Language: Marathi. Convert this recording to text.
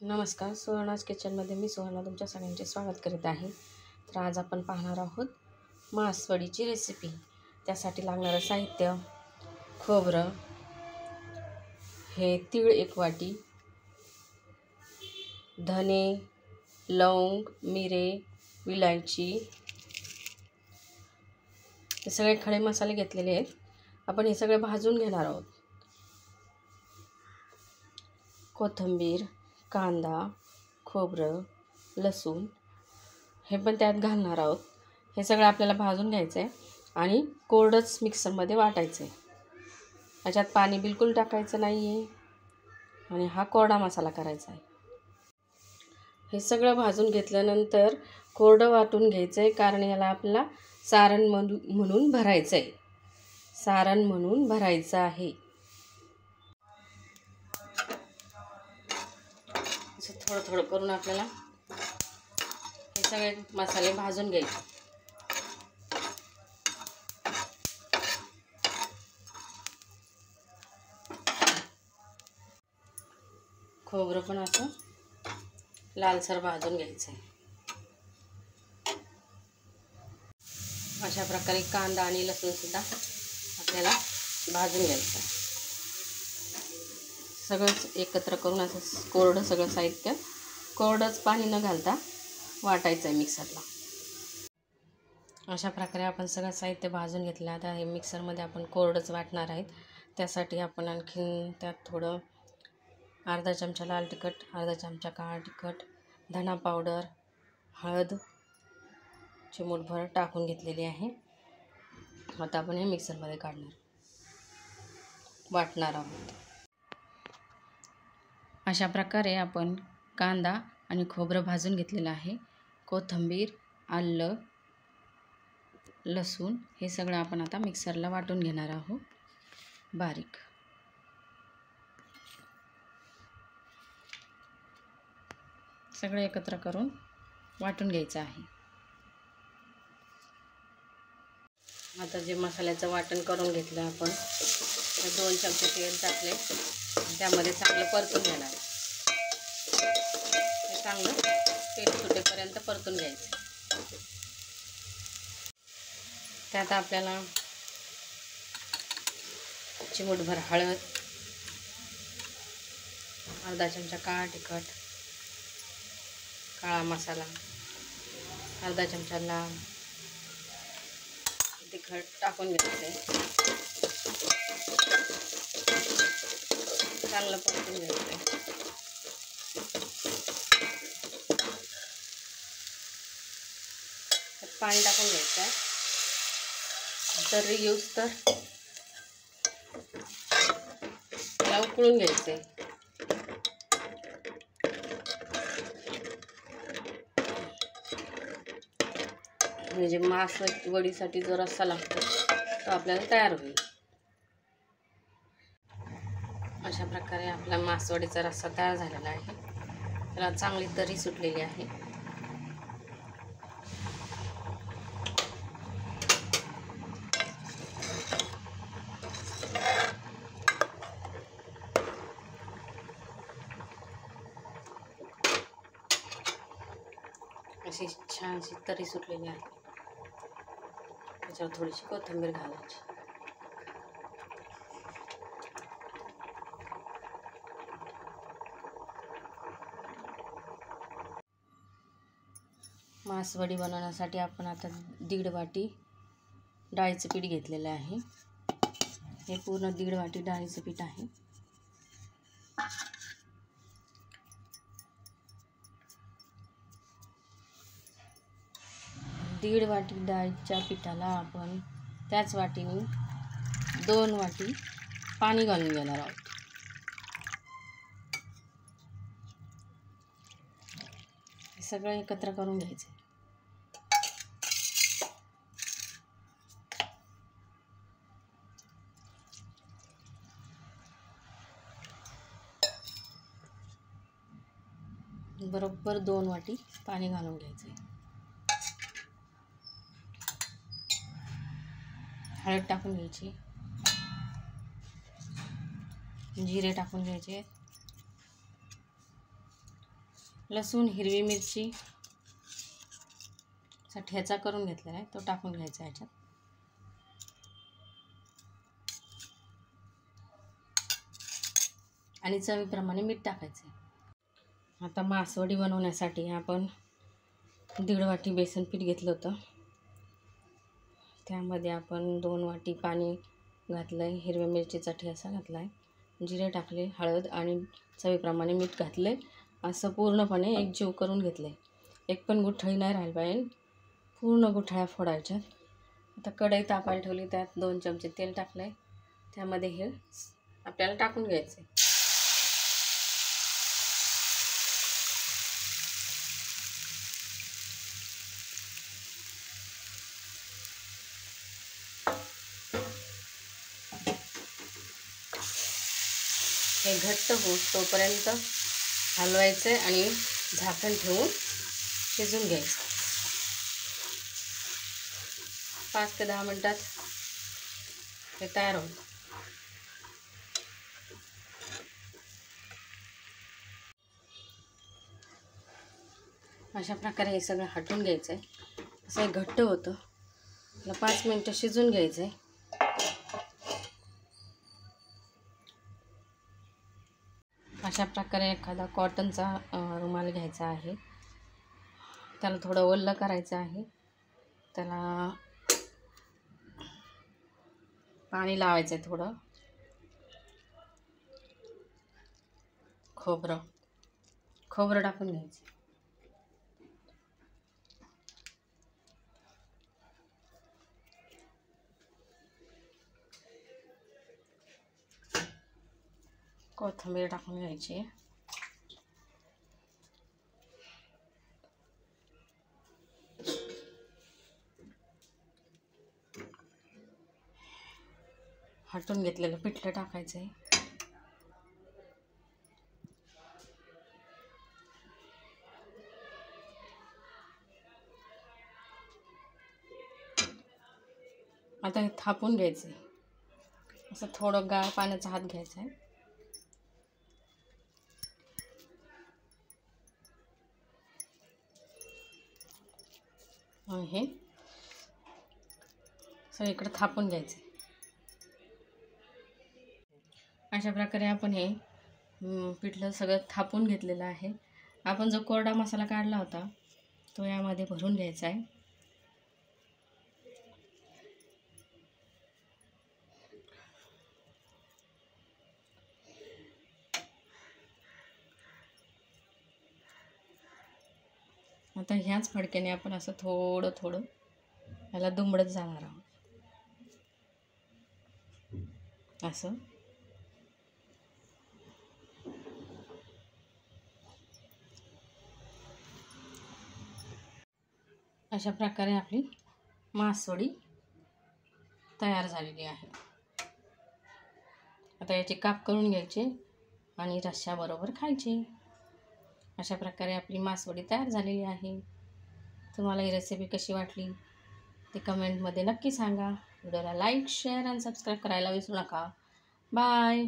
नमस्कार. सुवर्णाज किचनमध्ये मी सुवर्णा तुमच्या सगळ्यांचे स्वागत करीत आहे. तर आज आपण पाहणार आहोत मासवडीची रेसिपी. त्यासाठी लागणारं साहित्य: खोबरं, हे तीळ 1 वाटी, धने, लवंग, मिरे, विलायची, हे सगळे खडे मसाले घेतलेले आहेत. आपण हे सगळे भाजून घेणार आहोत. कोथिंबीर, कांदा, खोबरं, लसूण हे पण त्यात घालणार आहोत. हे सगळं आपल्याला भाजून घ्यायचं आहे आणि कोरडंच मिक्सरमध्ये वाटायचं आहे. याच्यात पाणी बिलकुल टाकायचं नाही आहे आणि हा कोरडा मसाला करायचा आहे. हे सगळं भाजून घेतल्यानंतर कोरडं वाटून घ्यायचं आहे, कारण याला आपल्याला सारण म्हणून भरायचं आहे. सारण म्हणून भरायचं आहे. थोडं थोडं करून आपल्याला हे सगळे मसाले भाजून घ्यायचे. खोबरं पण असं लालसर भाजून घ्यायचं आहे. अशा प्रकारे कांदा आणि लसूण सुद्धा आपल्याला भाजून घ्यायचं आहे. सगळंच एकत्र करून असं कोरडं सगळं साहित्य कोरडंच पाणी न घालता वाटायचं आहे मिक्सरला. अशा प्रकारे आपण सगळं साहित्य भाजून घेतलं. आता हे मिक्सरमध्ये आपण कोरडंच वाटणार आहेत. त्यासाठी आपण आणखीन त्यात थोडं अर्धा चमचा लाल तिखट, अर्धा चमचा काळा तिखट, धना पावडर, हळद चिमूटभर टाकून घेतलेली आहे. आता आपण हे मिक्सरमध्ये वाटणार आहोत. अशा प्रकारे आपण कांदा आणि खोबरं भाजून घेतलेलं आहे. कोथिंबीर, आलं, लसूण हे सगळं आपण आता मिक्सरला वाटून घेणार आहोत बारीक. सगळं एकत्र करून वाटून घ्यायचं आहे. आता जे मसाल्याचं वाटण करून घेतलं आपण, 2 चमचे तेल टाकले, त्यामध्ये चांगलं परतून घेणार. हे चांगलं तेल सुटेपर्यंत परतून घ्यायचं. त्यात आपल्याला चिमूटभर हळद, अर्धा चमचा काळा तिखट, काळा मसाला, अर्धा चमचा लाल तिखट टाकून घ्यायचं. चांगलं परतून घ्यायचं. पाणी टाकून घ्यायचं आहे. तर्री येऊस तर त्याला उकळून घ्यायचं आहे. म्हणजे मासवडीसाठी जो रस्सा लागतो तो आपल्याला तयार होईल. अशा प्रकारे आपला मासवडीचा रस्सा तयार झालेला आहे. त्याला चांगली तरी सुटलेली आहे. अशी छानशी तरी सुटलेली आहे. त्याच्यावर थोडीशी कोथिंबीर घालायची. मासवडी बनवण्यासाठी आपण आता 1.5 वाटी डाळीचं पीठ घेतलेलं आहे. हे पूर्ण 1.5 वाटी डाळीचं पीठ आहे. दीड वाटी डाळीच्या पिठाला आपण त्याच वाटीने 2 वाटी पाणी घालून घेणार आहोत. हे सगळं एकत्र करून घ्यायचं. बरोबर 2 वाटी पाणी घालून घ्यायचं. हळद टाकून घ्यायची, जिरे टाकून घ्यायचे, लसूण, हिरवी मिरची चा ठेचा करून घेतलेला आहे, तो टाकून घ्यायचा ह्याच्यात. आणि चवीप्रमाणे मीठ टाकायचं. आता मासवडी बनवण्यासाठी आपण 1.5 वाटी बेसन पीठ घेतलं होतं. त्यामध्ये आपण 2 वाटी पाणी घातलं आहे, हिरव्या मिरचीचा ठेचा घातला आहे, जिरे टाकले, हळद आणि चवीप्रमाणे मीठ घातले. असं पूर्णपणे एकजीव करून घेतलं आहे. एक पण गुठळी नाही राहिली पाहिजे, पूर्ण गुठळ्या फोडायच्यात. आता कढई तापायला ठेवली, त्यात 2 चमचे तेल टाकलं आहे. त्यामध्ये हे आपल्याला टाकून घ्यायचं आहे. हे घट्ट होत तोपर्यंत हलवायचं आहे आणि झाकण ठेवून शिजून घ्यायचं. 5 ते 10 मिनिटात हे तयार होईल. अशा प्रकारे हे सगळं हटवून घ्यायचं आहे. असं हे घट्ट होतं, त्याला 5 मिनिटं शिजून घ्यायचं आहे. अशा प्रकारे एखादा कॉटनचा रुमाल घ्यायचा आहे, त्याला थोडं ओलं करायचं आहे. त्याला पाणी लावायचं आहे, थोडं खोबरं टाकून घ्यायचं. कोथिंबीर टाकून घ्यायची. हटून घेतलेलं पिठलं टाकायचं आहे. आता हे थापून घ्यायचं आहे. असं थोडं गार पाण्याचा हात घ्यायचा आहे. हे सगळीकडे थापून घ्यायचं. अशा प्रकारे आपण हे पिठलं सगळं थापून घेतलेलं आहे. आपण जो कोरडा मसाला काढला होता तो यामध्ये भरून घ्यायचा आहे. आता ह्याच फडक्याने आपण असं थोडं थोडं याला दुमडत जाणार आहोत. असं अशा प्रकारे आपली मासवडी तयार झालेली आहे. आता याचे काप करून घ्यायचे आणि रश्श्याबरोबर खायचे. अशा प्रकारे आपली मासवडी तयार झालेली आहे. तुम्हाला ही रेसिपी कशी वाटली ते कमेंटमध्ये नक्की सांगा. व्हिडिओला लाईक, शेअर आणि सबस्क्राईब करायला विसरू नका. बाय.